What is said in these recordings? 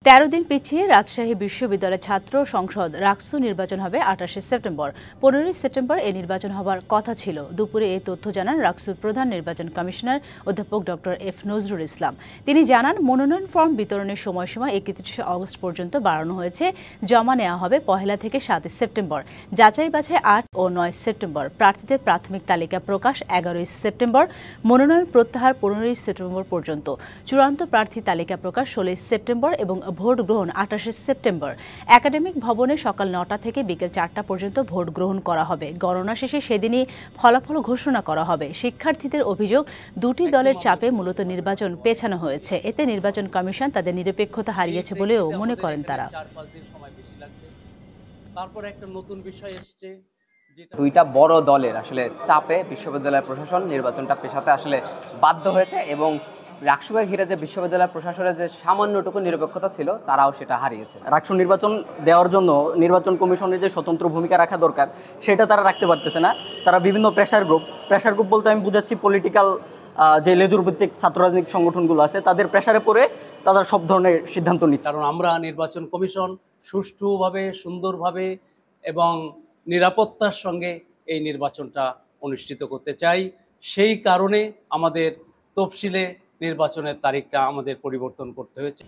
13 দিন পিছিয়ে রাজশাহী বিশ্ববিদ্যালয় ছাত্র সংসদ রাকসু নির্বাচন হবে 28 সেপ্টেম্বর। 15 সেপ্টেম্বর এই নির্বাচন হবার কথা ছিল। দুপুরে এই তথ্য জানান রাকসুর প্রধান নির্বাচন কমিশনার অধ্যাপক ডক্টর এফ নজরুল ইসলাম। তিনি জানান, মনোনয়ন ফর্ম বিতরণের সময়সীমা 31 আগস্ট পর্যন্ত বাড়ানো হয়েছে। জমা নেওয়া হবে 1 থেকে 7 সেপ্টেম্বর। যাচাই বাছাই 8 ও 9 সেপ্টেম্বর। প্রার্থীদের প্রাথমিক তালিকা প্রকাশ 11 সেপ্টেম্বর। মনোনয়ন প্রত্যাহার 15 সেপ্টেম্বর পর্যন্ত। চূড়ান্ত প্রার্থী তালিকা প্রকাশ 16 সেপ্টেম্বর এবং ভোট গ্রহণ 28 সেপ্টেম্বর। একাডেমিক ভবনে সকাল 9টা থেকে বিকেল 4টা পর্যন্ত ভোট গ্রহণ করা হবে। গণনা শেষে সেদিনই ফলাফল ঘোষণা করা হবে। শিক্ষার্থীদের অভিযোগ, দুটি দলের চাপে মূলত নির্বাচন পেছানো হয়েছে। এতে নির্বাচন কমিশন তাদের নিরপেক্ষতা হারিয়েছে বলেও মনে করেন তারা। তারপর একটা নতুন বিষয় এসেছে, দুইটা বড় দলের আসলে চাপে বিশ্ববিদ্যালয় প্রশাসন নির্বাচনটা পেছাতে আসলে বাধ্য হয়েছে এবং রাকসুকে ঘিরে যে বিশ্ববিদ্যালয় প্রশাসনের যে সামান্যটুকু নিরপেক্ষতা ছিল তারাও সেটা হারিয়েছে। রাকসু নির্বাচন দেওয়ার জন্য নির্বাচন কমিশনের যে স্বতন্ত্র ভূমিকা রাখা দরকার সেটা তারা রাখতে পারতেছে না। তারা বিভিন্ন প্রেশার গ্রুপ বলতে আমি বুঝাচ্ছি পলিটিক্যাল যে লেজুর ভিত্তিক ছাত্র রাজনৈতিক সংগঠনগুলো আছে তাদের প্রেশারে পড়ে তারা সব ধরনের সিদ্ধান্ত নিচ্ছে। কারণ আমরা নির্বাচন কমিশন সুষ্ঠুভাবে, সুন্দরভাবে এবং নিরাপত্তার সঙ্গে এই নির্বাচনটা অনুষ্ঠিত করতে চাই। সেই কারণে আমাদের তফসিলে নির্বাচনের তারিখটা আমাদের পরিবর্তন করতে হয়েছে।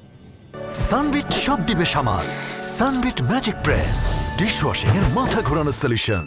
সানবিট সব দিবে সামাল। সানবিট ম্যাজিক প্রেস ডিশওয়াশিং এর মাথা ঘোরানো সলিউশন।